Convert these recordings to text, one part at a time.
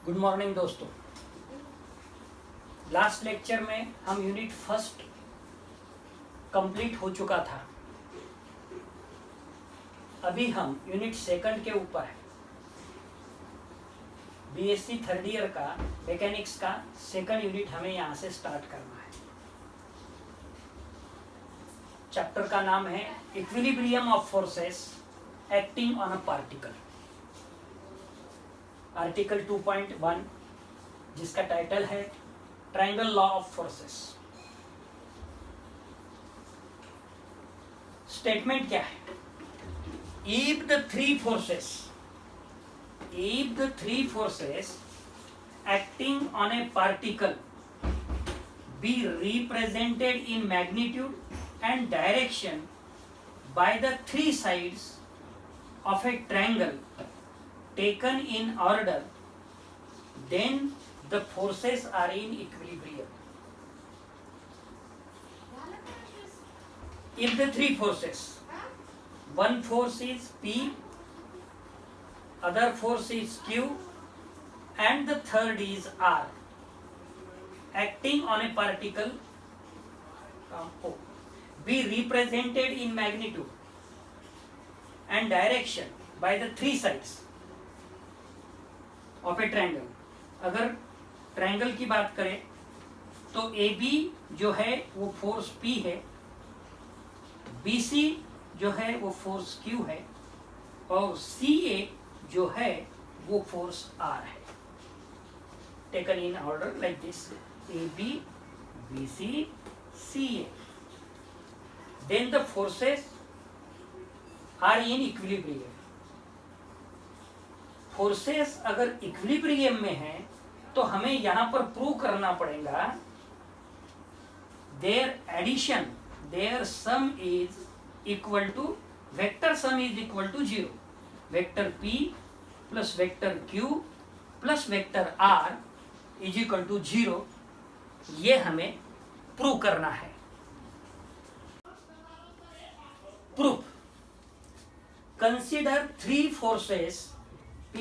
Good morning दोस्तों। Last lecture में हम unit first complete हो चुका था। अभी हम यूनिट सेकंड के ऊपर है। बीएससी थर्ड ईयर का मैकेनिक्स का सेकंड यूनिट हमें यहाँ से स्टार्ट करना है। चैप्टर का नाम है equilibrium of forces acting on a particle. Article 2.1 जिसका टाइटल है triangle law of forces. Statement क्या है? if the three forces acting on a particle be represented in magnitude and direction by the three sides of a triangle taken in order, then the forces are in equilibrium. If the three forces, one force is P, other force is Q, and the third is R, acting on a particle O, be represented in magnitude and direction by the three sides of A triangle. अगर triangle की बात करें तो A B जो है वो force P है, B C जो है वो फोर्स क्यू है, और सी ए जो है वो फोर्स आर है। Taken in order like this: A B, B C, C A. Then the forces are in equilibrium. Forces अगर इक्विलिब्रियम में है तो हमें यहां पर प्रूव करना पड़ेगा their addition, their sum is equal to, vector sum is equal to 0। Vector P plus vector Q plus vector R is equal to 0। ये हमें प्रूव करना है। Proof: consider three forces P,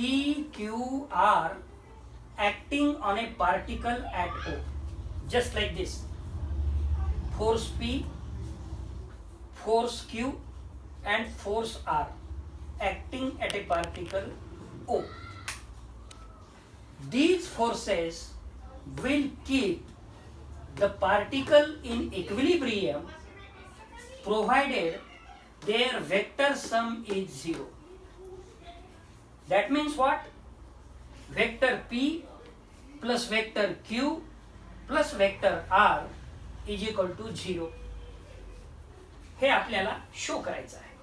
Q, R acting on a particle at O, just like this. Force P, force Q and force R acting at a particle O. These forces will keep the particle in equilibrium provided their vector sum is 0. That means what? Vector P plus vector Q plus vector R is equal to 0. हे आपल्याला show करायचं आहे.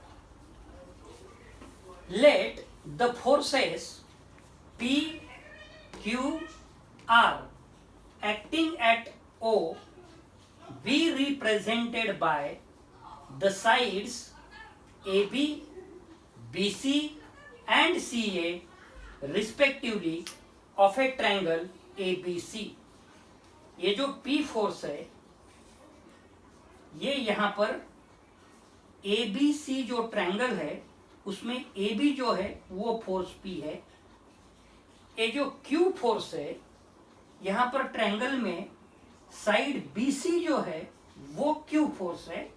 Let the forces P, Q, R acting at O be represented by the sides AB, BC and CA respectively of a triangle ABC. ये जो P force है ये यहाँ पर ABC जो ट्रायंगल है उसमें AB जो है वो फोर्स P है। ये जो Q फोर्स है यहाँ पर ट्रायंगल में साइड BC जो है वो Q फोर्स है,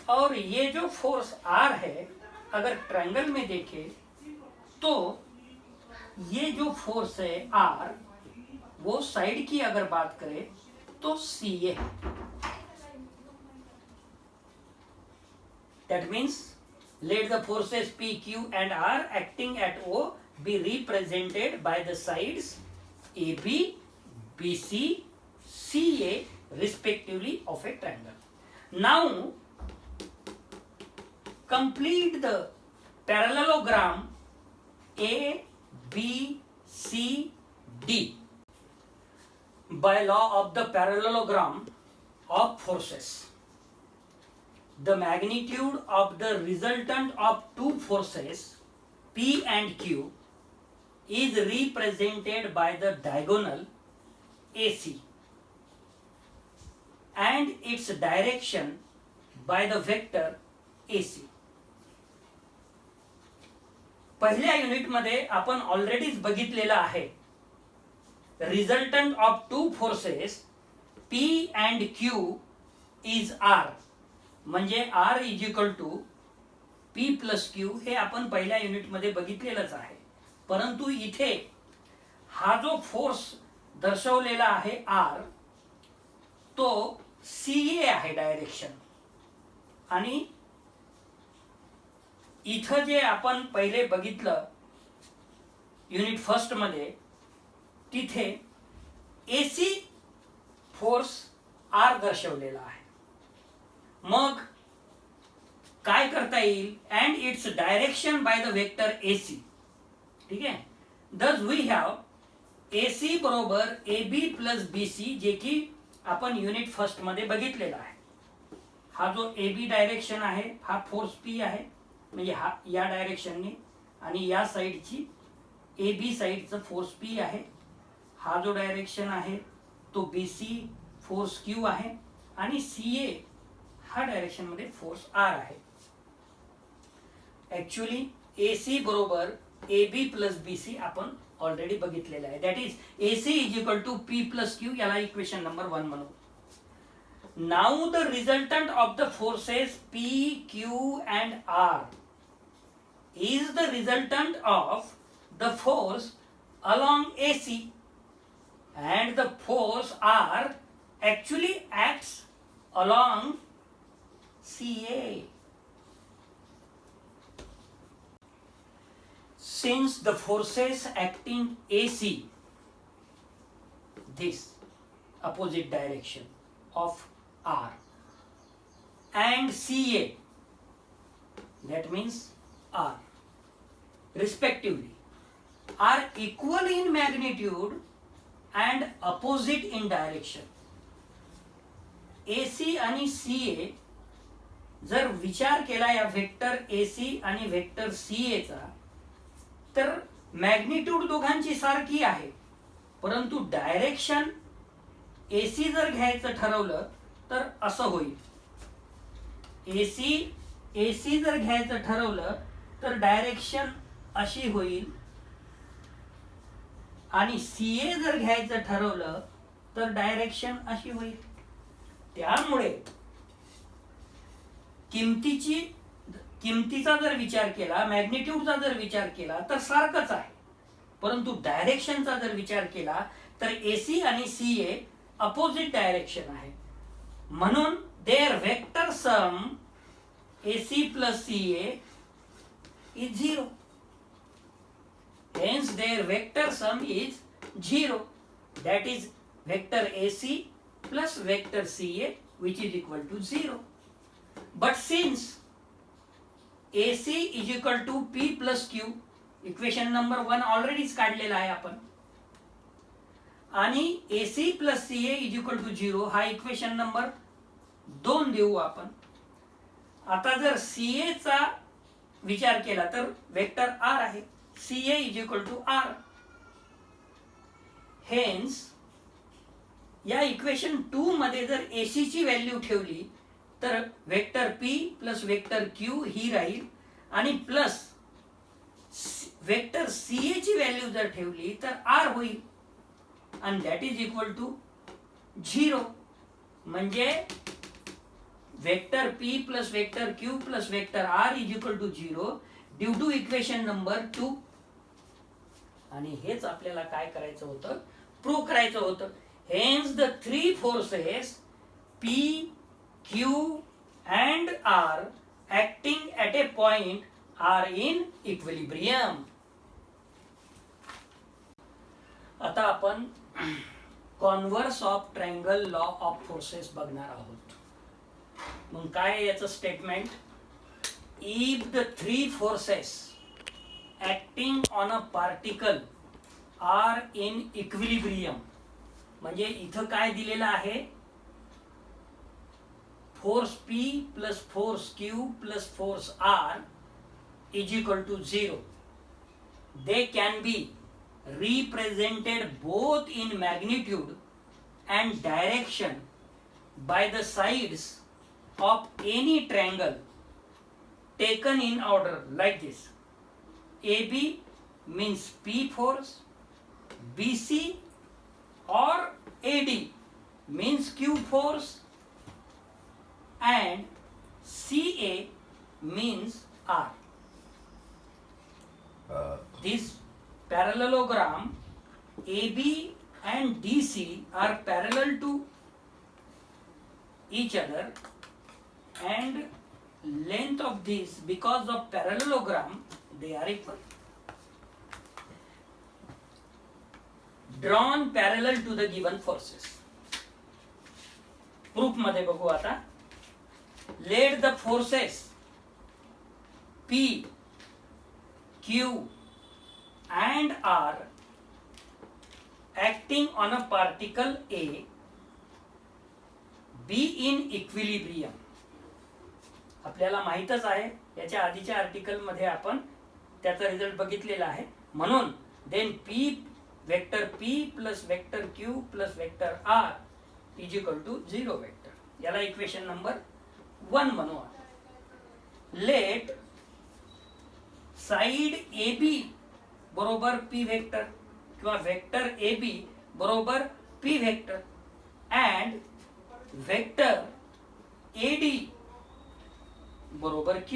और ये जो फोर्स R है अगर ट्रायंगल में देखें तो ये जो फोर्स है R वो साइड की अगर बात करें तो सी ए है। That means let the forces P, Q and R acting at O be represented by the sides AB, BC, CA respectively of a triangle. Now complete the parallelogram A, B, C, D by law of the parallelogram of forces. The magnitude of the resultant of two forces P and Q is represented by the diagonal AC and its direction by the vector AC. पहिल्या युनिटमध्ये आपण ऑलरेडीच बघितलेलं आहे resultant of two forces P and Q is R, म्हणजे R is equal to P plus Q हे आपण पहिल्या युनिटमध्ये बघितलेलंच आहे. परंतु इथे हा जो फोर्स दर्शवलेला आहे R, तो CA आहे डायरेक्शन. आणि इथं जे आपण पहिले बघितलं युनिट फर्स्ट मध्ये, तिथे AC फोर्स R दर्शवलेला आहे. मग काय करता येईल? And its direction by the vector AC. ठीक आहे. दस वी हॅव AC बरोबर AB प्लस BC, जे की आपण युनिट फर्स्ट मध्ये बघितलेला आहे. हा जो AB डायरेक्शन आहे हा फोर्स P आहे, म्हणजे हा या डायरेक्शनने, आणि या साइडची AB साइडचा फोर्स P आहे. हा जो डायरेक्शन आहे तो BC फोर्स Q आहे, आणि CA हा डायरेक्शन मध्ये फोर्स R आहे. ऍक्च्युअली AC बरोबर AB प्लस BC आपण ऑलरेडी बघितलेलं आहे. That is AC is equal to P plus Q. याला इक्वेशन नंबर 1 म्हणू. Now the resultant of the forces P, Q and R is the resultant of the force along AC, and the force R actually acts along CA. Since the forces acting AC, this opposite direction of R, and CA, that means R, respectively, are equal in magnitude and opposite in direction. AC आणि CA जर विचार केला या vector AC आणि vector CA चा, तर magnitude दोघांची सारखी आहे, परंतु डायरेक्शन AC जर घ्यायचं ठरवलं तर असं होईल. AC जर घ्यायचं ठरवलं तर डायरेक्शन अशी होईल, आणि CA जर घ्यायचं ठरवलं तर डायरेक्शन अशी होईल. त्यामुळे किमतीचा जर विचार केला, मॅग्निट्यूडचा जर विचार केला तर सारखंच आहे, परंतु डायरेक्शनचा जर विचार केला तर AC आणि CA अपोजिट डायरेक्शन आहे. म्हणून their vector sum AC plus CA is 0. Hence their vector sum is 0. That is vector AC plus vector CA, which is equal to 0. But since AC is equal to P plus Q, equation number 1 already काढलेला आहे आपण, आणि AC plus CA is equal to 0 हा equation number 2 देऊ आपण. आता जर CA चा विचार केला तर वेक्टर R आहे, CA is equal to R. Hence या इक्वेशन 2 मध्ये जर AC ची व्हॅल्यू ठेवली तर vector P plus vector Q ही राहील, आणि प्लस वेक्टर CA ची व्हॅल्यू जर ठेवली तर R होईल, आणि दॅट इज इक्वल टू 0. म्हणजे vector P plus vector Q plus vector R is equal to 0 due to equation number 2. आणि हेच आपल्याला काय करायचं होतं, प्रूव्ह करायचं होतं. Hence the three forces P, Q and R acting at a point are in equilibrium. आता आपण converse of triangle law of forces बघणार आहोत. मग काय याचं statement? If the three forces acting on a particle are in equilibrium, म्हणजे इथं काय दिलेलं आहे, force P plus force Q plus force R is equal to 0. They can be represented both in magnitude and direction by the sides of any triangle taken in order like this. AB means P force, BC or AD means Q force and CA means R. This parallelogram AB and DC are parallel to each other, and length of this, because of parallelogram, they are equal. Drawn parallel to the given forces. Proof मध्ये बघू आता. Let the forces P, Q and R acting on a particle A be in equilibrium. आपल्याला माहीतच आहे, याच्या आधीच्या article मध्ये आपण त्याचा रिझल्ट बघितलेला आहे. म्हणून then P vector P plus vector Q plus vector R is equal to 0 vector. याला इक्वेशन नंबर 1 म्हणू. लेट साइड AB बरोबर P वेक्टर किंवा वेक्टर AB बरोबर P vector and vector AD बरोबर Q.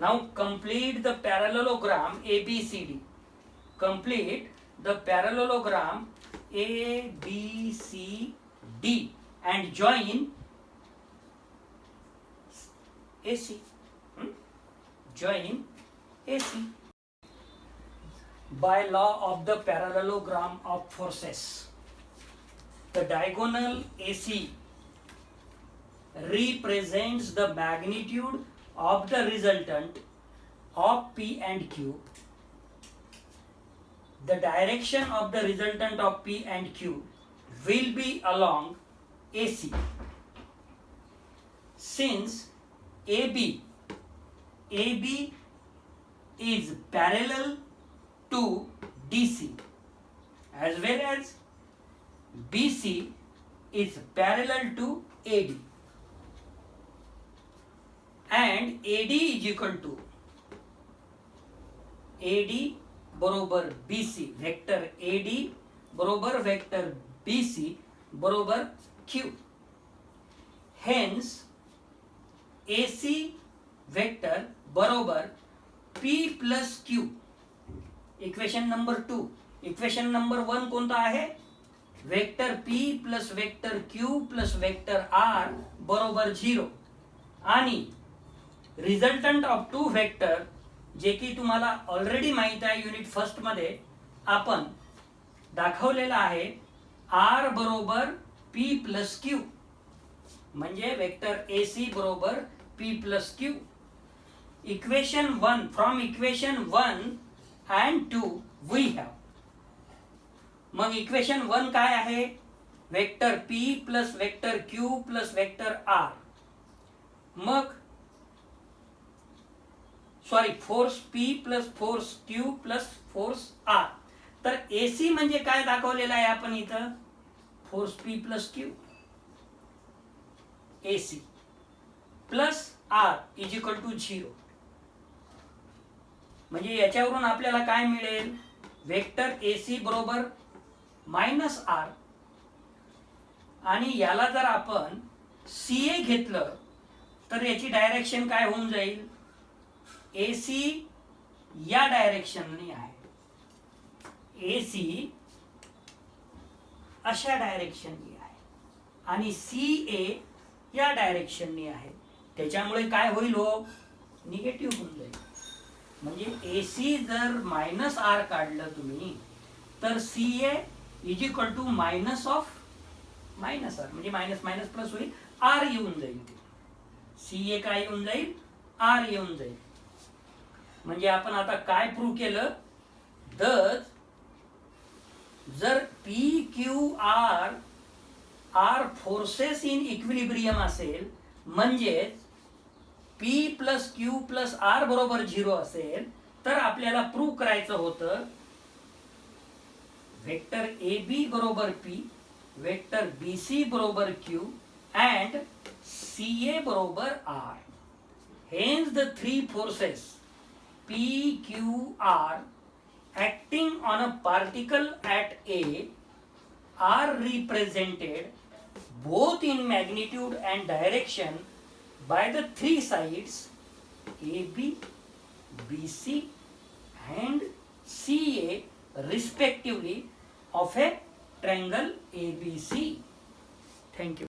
Now complete the parallelogram ABCD. Complete the parallelogram ABCD and join AC. Join AC. By law of the parallelogram of forces, the diagonal AC represents the magnitude of the resultant of P and Q. The direction of the resultant of P and Q will be along AC. Since AB is parallel to DC as well as BC is parallel to AD, and AD is equal to AD बरोबर BC, vector AD बरोबर vector BC बरोबर Q. Hence AC vector बरोबर P plus Q. Equation number 2. Equation number 1 कोणता आहे? Vector P plus vector Q plus vector R बरोबर 0 आणि resultant of 2 vector जे की तुम्हाला ऑलरेडी माहित आहे, युनिट फर्स्ट मध्ये आपण दाखवलेला आहे, R बरोबर P प्लस Q, म्हणजे वेक्टर AC बरोबर P plus Q. Equation 1, from equation 1 and 2 we have. मग इक्वेशन 1 काय आहे? Vector P plus vector Q plus vector R. मग sorry, force P plus force Q plus force R. तर AC म्हणजे काय दाखवलेलं आहे आपण इथं? Force P plus Q AC plus R is equal to 0. म्हणजे याच्यावरून आपल्याला काय मिळेल? वेक्टर AC बरोबर मायनस R, आणि याला जर आपण CA घेतलं तर याची डायरेक्शन काय होऊन जाईल? AC या डायरेक्शनने आहे, AC अशा डायरेक्शनने आहे आणि CA या डायरेक्शनने आहे. त्याच्यामुळे काय होईल हो? निगेटिव्ह होऊन जाईल. म्हणजे AC जर मायनस R काढलं तुम्ही तर CA is equal to minus of minus R, म्हणजे मायनस मायनस प्लस होईल, R येऊन जाईल. CA काय येऊन जाईल? R येऊन जाईल. म्हणजे आपण आता काय प्रूव्ह केलं? जर P Q R are forces in equilibrium असेल, म्हणजेच P plus Q plus R बरोबर 0 असेल, तर आपल्याला प्रूव्ह करायचं होतं वेक्टर AB बरोबर P, वेक्टर BC बरोबर Q and CA बरोबर R. Hence the three forces P, Q, R acting on a particle at A are represented both in magnitude and direction by the three sides AB, BC and CA respectively of a triangle ABC. Thank you.